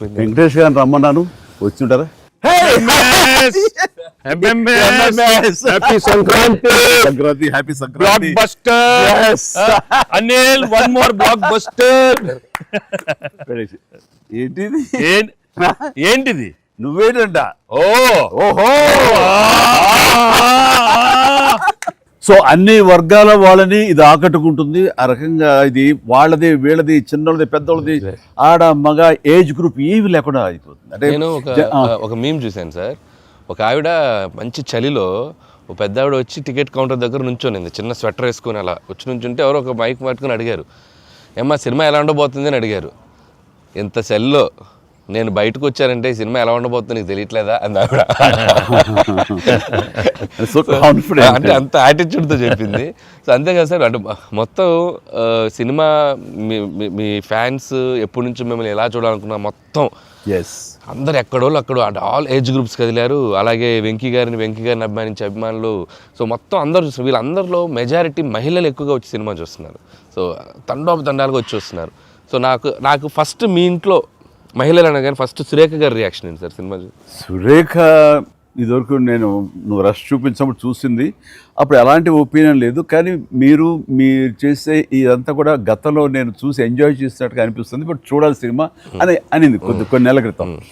వెంకటేష్ గారిని రమ్మన్నాను వచ్చింటారా? Happy Sankranti, Sankranti, happy block Sankranti. Buster Anil, one more blockbuster. ఏంటిది? ఏంటిది? నువ్వేంటంట? ఓహో, సో అన్ని వర్గాల వాళ్ళని ఇది ఆకట్టుకుంటుంది. ఆ రకంగా ఇది వాళ్ళది, వీళ్ళది, చిన్నది, పెద్దోళ్ళది, ఆడ మగ ఏజ్ గ్రూప్ ఏవి లేకుండా అయిపోతుంది. అంటే నేను ఒక మీమ్ చూశాను సార్. ఒక ఆవిడ మంచి చలిలో ఒక పెద్ద ఆవిడ వచ్చి టికెట్ కౌంటర్ దగ్గర నుంచోనింది, చిన్న స్వెటర్ వేసుకుని అలా వచ్చి నుంచుంటే ఎవరో ఒక మైక్ పట్టుకుని అడిగారు, ఏమ్మా సినిమా ఎలా ఉండబోతుంది అని అడిగారు. ఎంత చలిలో నేను బయటకు వచ్చానంటే సినిమా ఎలా ఉండబోతుందో నీకు తెలియట్లేదా అంది ఆవిడ. అంటే అంత యాటిట్యూడ్తో చెప్పింది. సో అంతేకాదు సార్, అంటే మొత్తం సినిమా మీ ఫ్యాన్స్ ఎప్పటి నుంచి మిమ్మల్ని ఎలా చూడాలనుకున్నా మొత్తం అందరు ఎక్కడోళ్ళు అక్కడ అంటే ఆల్ ఏజ్ గ్రూప్స్ కదిలారు. అలాగే వెంకీ గారిని అభిమానించే అభిమానులు. సో మొత్తం అందరూ చూస్తున్నారు. వీళ్ళందరిలో మెజారిటీ మహిళలు ఎక్కువగా వచ్చి సినిమా చూస్తున్నారు. సో తండాలుగా వచ్చి చూస్తున్నారు. సో నాకు ఫస్ట్ మీ ఇంట్లో మహిళలు అనగానే ఫస్ట్ సురేఖ గారి రియాక్షన్ ఏంటి సార్ సినిమా? సురేఖ ఇదివరకు నువ్వు రష్ చూపించినప్పుడు చూసింది, అప్పుడు ఎలాంటి ఒపీనియన్ లేదు. కానీ మీరు చేసే ఇదంతా కూడా గతంలో నేను చూసి ఎంజాయ్ చేసినట్టుగా అనిపిస్తుంది, బట్ చూడాలి సినిమా అని అనింది కొన్ని నెలల క్రితం.